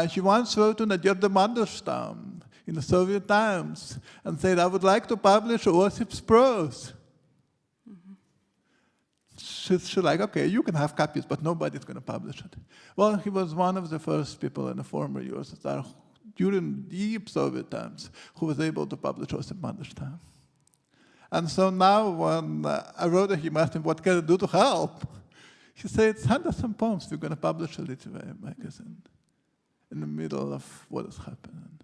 He once wrote to Nadezhda Mandelstam in the Soviet times and said, I would like to publish Osip's prose. She's like, okay, you can have copies, but nobody's going to publish it. Well, he was one of the first people in the former USSR during deep Soviet times who was able to publish Osip Mandelstam. And so now when I wrote to him, asking what can I do to help, he said, send us some poems. We're going to publish a literary magazine in the middle of what is happening.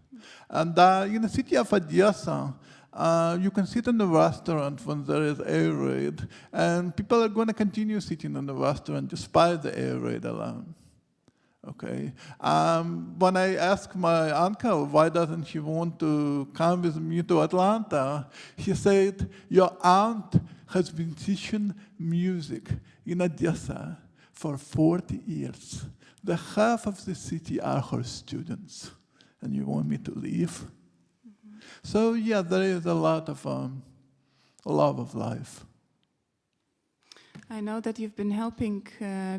And in the city of Odessa, you can sit in the restaurant when there is air raid, and people are going to continue sitting in the restaurant despite the air raid alarm. Okay. When I asked my uncle why doesn't he want to come with me to Atlanta, he said, your aunt has been teaching music in Odessa for 40 years. The half of the city are her students, and you want me to leave? So yeah, there is a lot of love of life. I know that you've been helping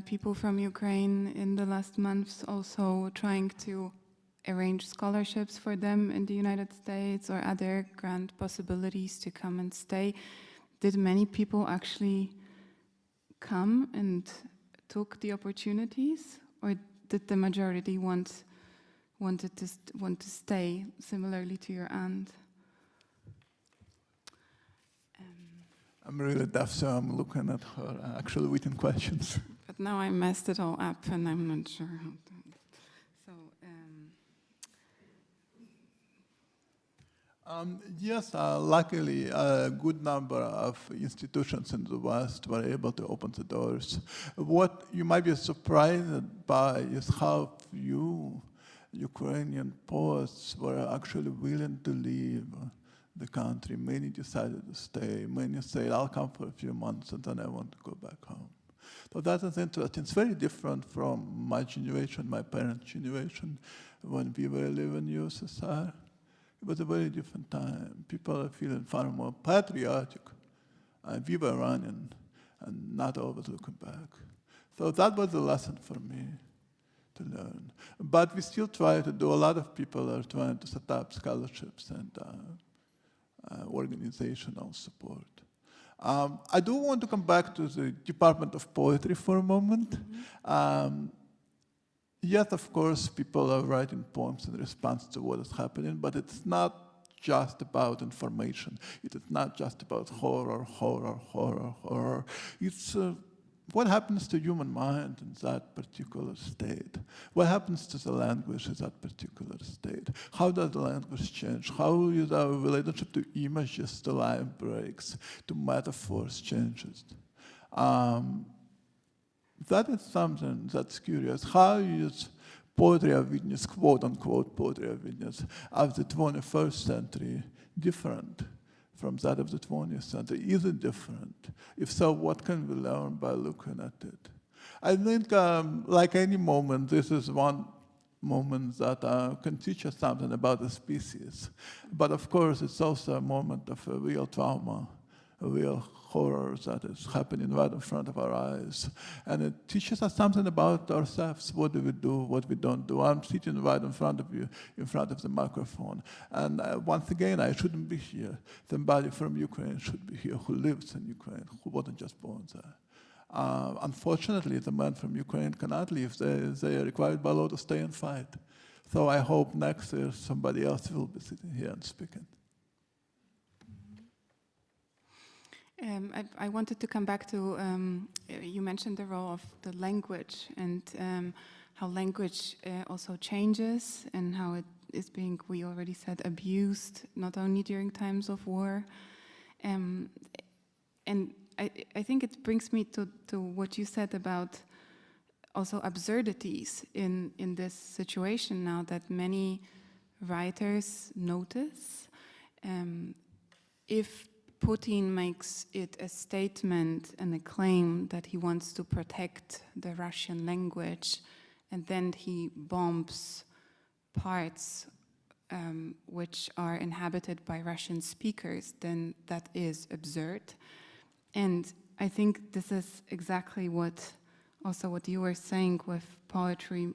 people from Ukraine in the last months, also trying to arrange scholarships for them in the United States or other grant possibilities to come and stay. Did many people actually come and took the opportunities, or did the majority want to stay, similarly to your aunt? I'm really deaf, so I'm looking at her actually written questions. But now I messed it all up, and I'm not sure how to. So, yes, luckily, a good number of institutions in the West were able to open the doors. What you might be surprised by is how few Ukrainian poets were actually willing to leave the country. Many decided to stay. Many said, I'll come for a few months and then I want to go back home. So that is interesting. It's very different from my generation, my parents' generation, when we were living in USSR. It was a very different time. People are feeling far more patriotic. We were running and not always looking back. So that was a lesson for me to learn. But we still try to do, a lot of people are trying to set up scholarships and organizational support. I do want to come back to the Department of Poetry for a moment. Yes, of course, people are writing poems in response to what is happening, but it's not just about information. It is not just about horror. It's what happens to human mind in that particular state? What happens to the language in that particular state? How does the language change? How is our relationship to images, to line breaks, to metaphors changes? That is something that's curious. How is poetry of witness, quote-unquote poetry of witness, of the 21st century different from that of the 20th century? Is it different? If so, what can we learn by looking at it? I think, like any moment, this is one moment that can teach us something about the species. But of course, it's also a moment of a real trauma, a real horror that is happening right in front of our eyes. And it teaches us something about ourselves. What do we do, what we don't do? I'm sitting right in front of you, in front of the microphone. And once again, I shouldn't be here. Somebody from Ukraine should be here who lives in Ukraine, who wasn't just born there. Unfortunately, the men from Ukraine cannot leave. They are required by law to stay and fight. So I hope next year somebody else will be sitting here and speaking. I wanted to come back to, you mentioned the role of the language and how language also changes and how it is being, we already said, abused, not only during times of war. And I think it brings me to what you said about also absurdities in this situation now that many writers notice. If Putin makes it a statement and a claim that he wants to protect the Russian language, and then he bombs parts which are inhabited by Russian speakers, then that is absurd. And I think this is exactly what you were saying with poetry,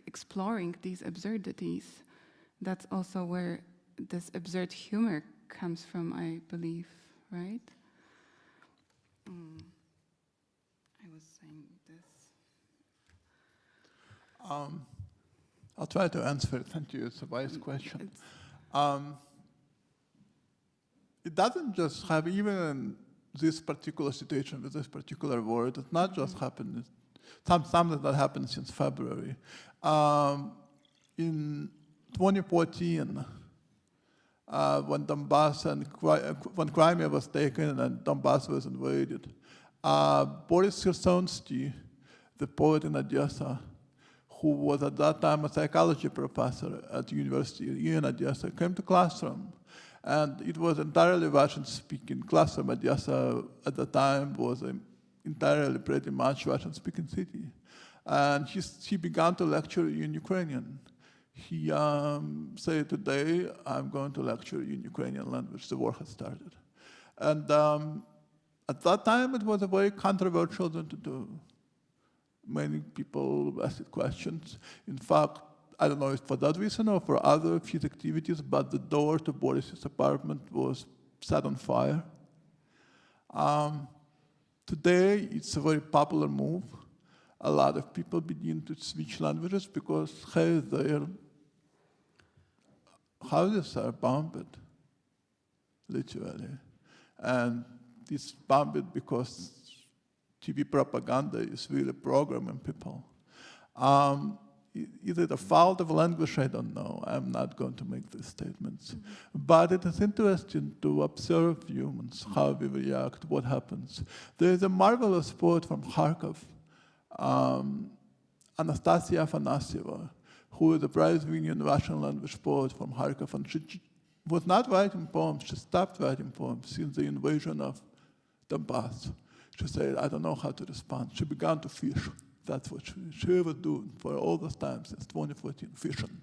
exploring these absurdities. That's also where this absurd humor comes from, I believe, right? I was saying this. I'll try to answer. Thank you. It's a wise question. It doesn't just have, even in this particular situation with this particular word, it's not just happened. It's something that happened since February. In 2014, when Donbass and when Crimea was taken and Donbass was invaded, Boris Khersonsky, the poet in Odessa, who was at that time a psychology professor at the university in Odessa, came to classroom. And it was entirely Russian-speaking classroom. Odessa at the time was an entirely pretty much Russian-speaking city. And he began to lecture in Ukrainian. He said, today I'm going to lecture in Ukrainian language. The war has started. And at that time, it was a very controversial thing to do. Many people asked questions. In fact, I don't know if for that reason or for other of his activities, but the door to Boris's apartment was set on fire. Today, it's a very popular move. A lot of people begin to switch languages because, hey, their houses are bombed, literally. And it's bombed because TV propaganda is really programming people. Is it a fault of language? I don't know. I'm not going to make these statements. But it is interesting to observe humans, how we react, what happens. There is a marvelous poet from Kharkov, Anastasia Afanasieva, who is a prize-winning Russian language poet from Kharkov. And she was not writing poems. She stopped writing poems since the invasion of Donbass. She said, I don't know how to respond. She began to fish. That's what she was doing for all this time since 2014, fishing.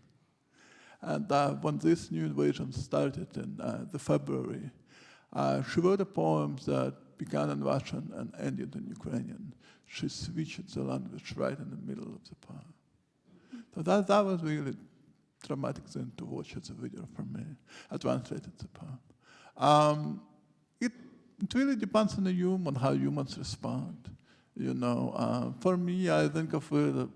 And when this new invasion started in the February, she wrote a poem that began in Russian and ended in Ukrainian. She switched the language right in the middle of the poem. So that was really a dramatic thing to watch as a video for me. I translated the poem. It really depends on the human, how humans respond. You know, for me, I think of the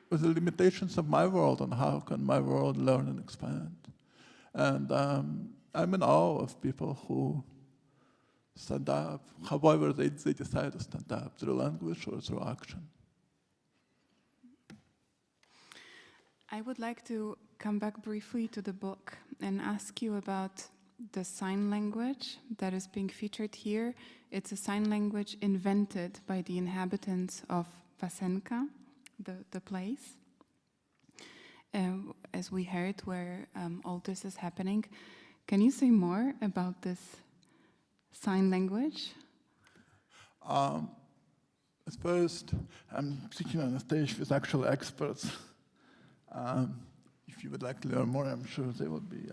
limitations of my world and how can my world learn and expand. And I'm in awe of people who stand up, however they decide to stand up, through language or through action. I would like to come back briefly to the book and ask you about the sign language that is being featured here. It's a sign language invented by the inhabitants of Vasenka, the place, as we heard, where all this is happening. Can you say more about this sign language? At first, I'm sitting on a stage with actual experts. If you would like to learn more, I'm sure they would be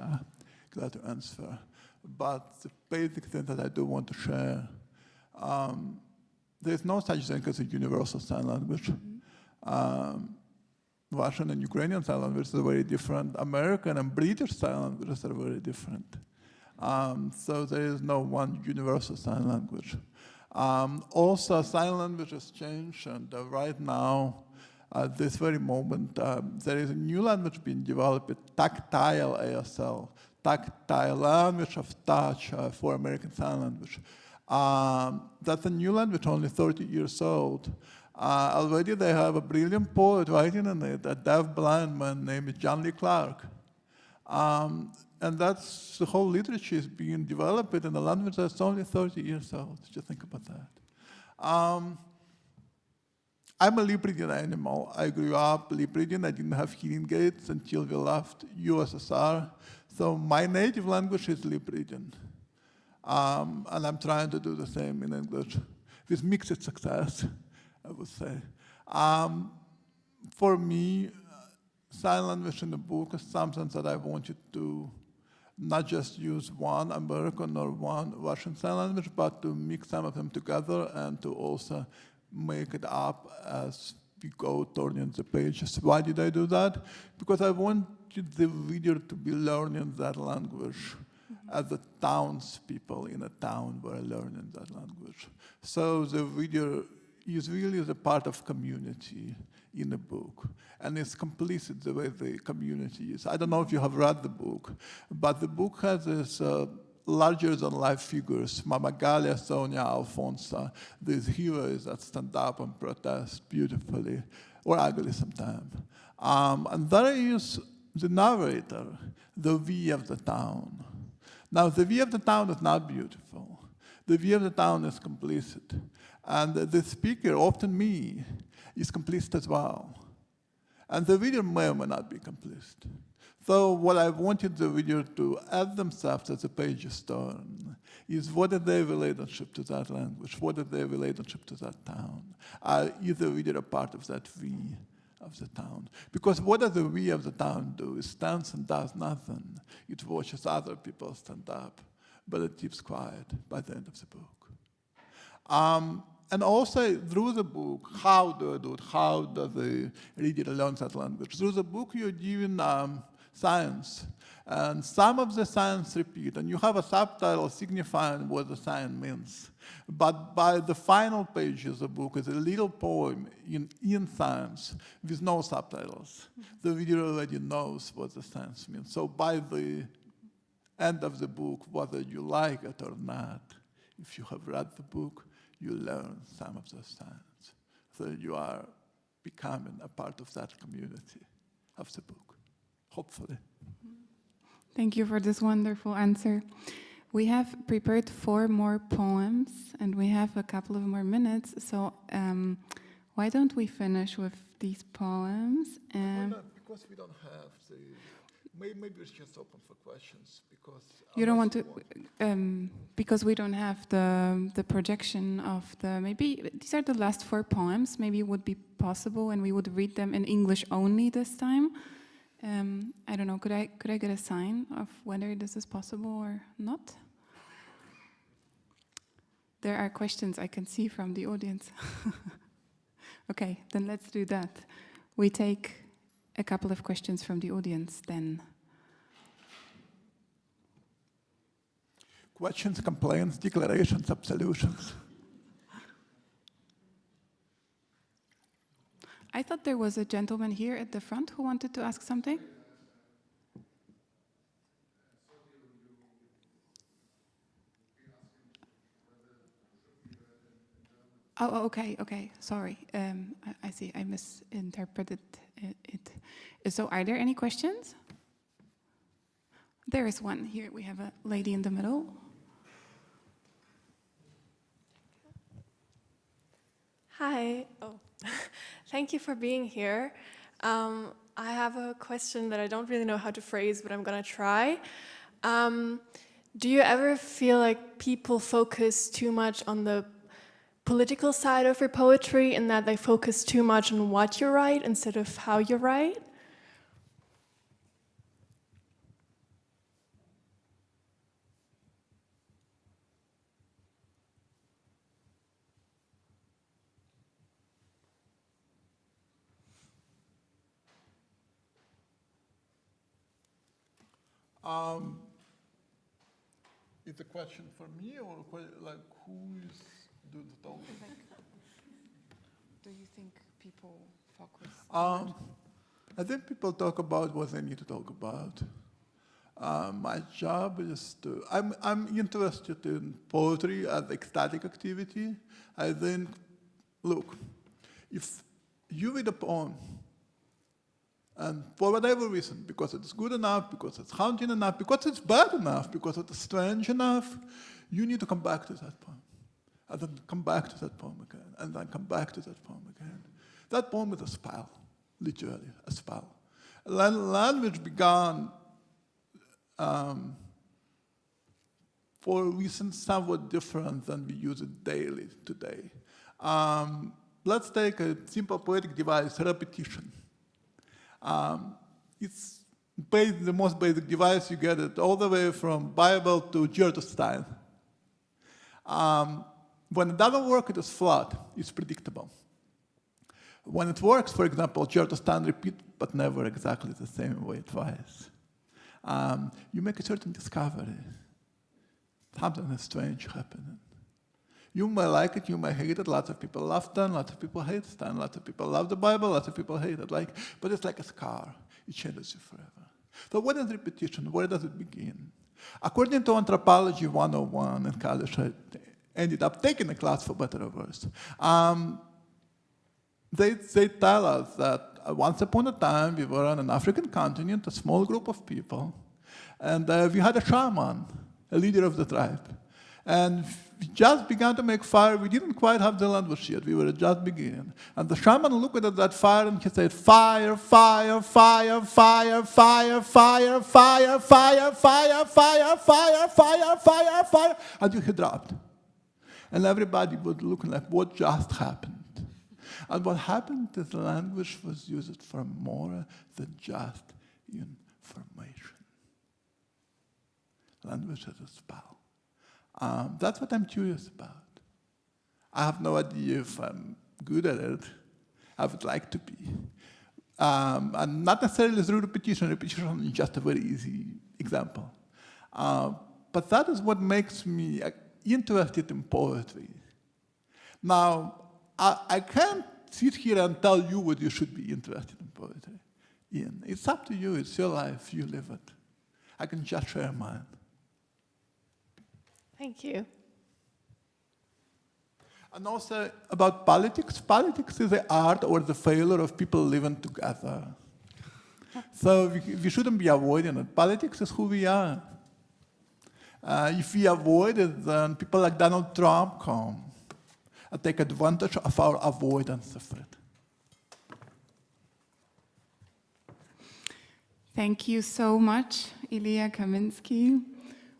glad to answer. But the basic thing that I do want to share, there's no such thing as a universal sign language. Russian and Ukrainian sign languages are very different. American and British sign languages are very different. So there is no one universal sign language. Also, sign languages change, and right now, at this very moment, there is a new language being developed, tactile ASL, tactile language of touch for American Sign Language. That's a new language, only 30 years old. Already they have a brilliant poet writing in it, a deaf-blind man named John Lee Clark. And that's the whole literature is being developed in a language that's only 30 years old. Just think about that. I'm a lip-reading animal. I grew up lip-reading. I didn't have hearing aids until we left USSR. So my native language is lip-reading. And I'm trying to do the same in English, with mixed success, I would say. For me, sign language in the book is something that I wanted to not just use one American or one Russian sign language, but to mix some of them together and to also make it up as we go turning the pages. Why did I do that? Because I wanted the reader to be learning that language as the townspeople in a town were learning that language. So the reader is really the part of community in the book, and it's complicit the way the community is. I don't know if you have read the book, but the book has this larger-than-life figures, Mama Galia, Sonia, Alfonso, these heroes that stand up and protest beautifully, or ugly sometimes. And there is the narrator, the we of the town. Now, the we of the town is not beautiful. The we of the town is complicit. And the speaker, often me, is complicit as well. And the reader may or may not be complicit. So what I wanted the reader to ask themselves as the pages turn is, what is their relationship to that language? What is their relationship to that town? Is the reader a part of that we of the town? Because what does the we of the town do? It stands and does nothing. It watches other people stand up, but it keeps quiet by the end of the book. And also through the book, how do I do it? How does the reader learn that language? Through the book, you're given signs, and some of the signs repeat, and you have a subtitle signifying what the sign means. But by the final page of the book is a little poem in signs with no subtitles. The reader already knows what the signs mean. So by the end of the book, whether you like it or not, if you have read the book, you learn some of those signs. So you are becoming a part of that community of the book. Hopefully. Thank you for this wonderful answer. We have prepared 4 more poems, and we have a couple of more minutes. So why don't we finish with these poems? Because we don't have the... Maybe it's just open for questions. Because you don't want to... because we don't have the projection of the... Maybe these are the last 4 poems. Maybe it would be possible, and we would read them in English only this time. I don't know, could I get a sign of whether this is possible or not? There are questions I can see from the audience. Okay, then let's do that. We take a couple of questions from the audience then. Questions, complaints, declarations, absolutions. I thought there was a gentleman here at the front who wanted to ask something. Oh, okay. Sorry. I see. I misinterpreted it. So, are there any questions? There is one here. We have a lady in the middle. Hi. Oh, thank you for being here. I have a question that I don't really know how to phrase, but I'm gonna try. Do you ever feel like people focus too much on the political side of your poetry, and that they focus too much on what you write instead of how you write? It's a question for me, or like who is doing the talking? Do you think people focus? I think people talk about what they need to talk about. My job is to, I'm interested in poetry as ecstatic activity. I think, look, if you read a poem, and for whatever reason, because it's good enough, because it's haunting enough, because it's bad enough, because it's strange enough, you need to come back to that poem. And then come back to that poem again, and then come back to that poem again. That poem is a spell, literally, a spell. Language began for reasons somewhat different than we use it daily today. Let's take a simple poetic device, repetition. It's the most basic device. You get it all the way from Bible to Goethe. When it doesn't work, it is flat. It's predictable. When it works, for example, Goethe repeats, but never exactly the same way it was. You make a certain discovery. Something strange happening. You may like it, you may hate it. Lots of people love Stan, lots of people hate Stan, lots of people love the Bible, lots of people hate it. But it's like a scar. It changes you forever. So what is repetition? Where does it begin? According to Anthropology 101 in college, I ended up taking a class for better or worse. They tell us that once upon a time we were on an African continent, a small group of people, and we had a shaman, a leader of the tribe. And we just began to make fire. We didn't quite have the language yet. We were just beginning. And the shaman looked at that fire and he said, fire, fire, fire, fire, fire, fire, fire, fire, fire, fire, fire, fire, fire, fire, until he dropped. And everybody was looking like, what just happened? And what happened is the language was used for more than just information. Language is a spell. That's what I'm curious about. I have no idea if I'm good at it. I would like to be. And not necessarily through repetition. Repetition is just a very easy example. But that is what makes me interested in poetry. Now, I can't sit here and tell you what you should be interested in poetry. It's up to you. It's your life. You live it. I can just share mine. Thank you. And also about politics. Politics is the art or the failure of people living together. So we shouldn't be avoiding it. Politics is who we are. If we avoid it, then people like Donald Trump come and take advantage of our avoidance of it. Thank you so much, Ilya Kaminsky,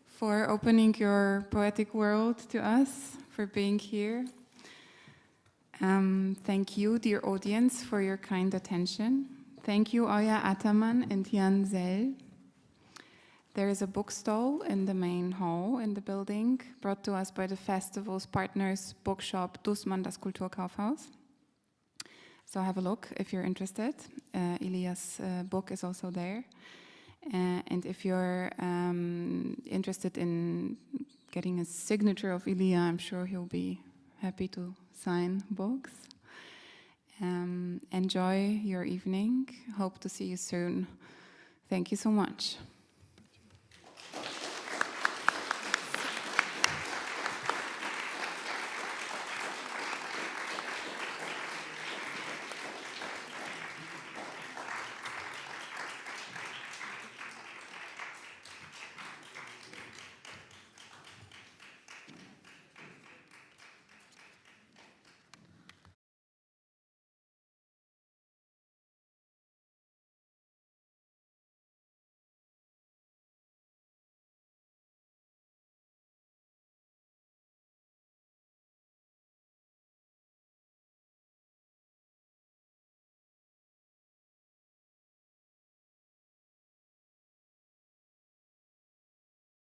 for opening your poetic world to us, for being here. Thank you, dear audience, for your kind attention. Thank you, Oya Ataman and Jan Zell. There is a bookstall in the main hall in the building, brought to us by the festival's partners, bookshop Dussmann, das Kulturkaufhaus. So have a look if you're interested. Ilya's book is also there. And if you're interested in getting a signature of Ilya, I'm sure he'll be happy to sign books. Enjoy your evening. Hope to see you soon. Thank you so much.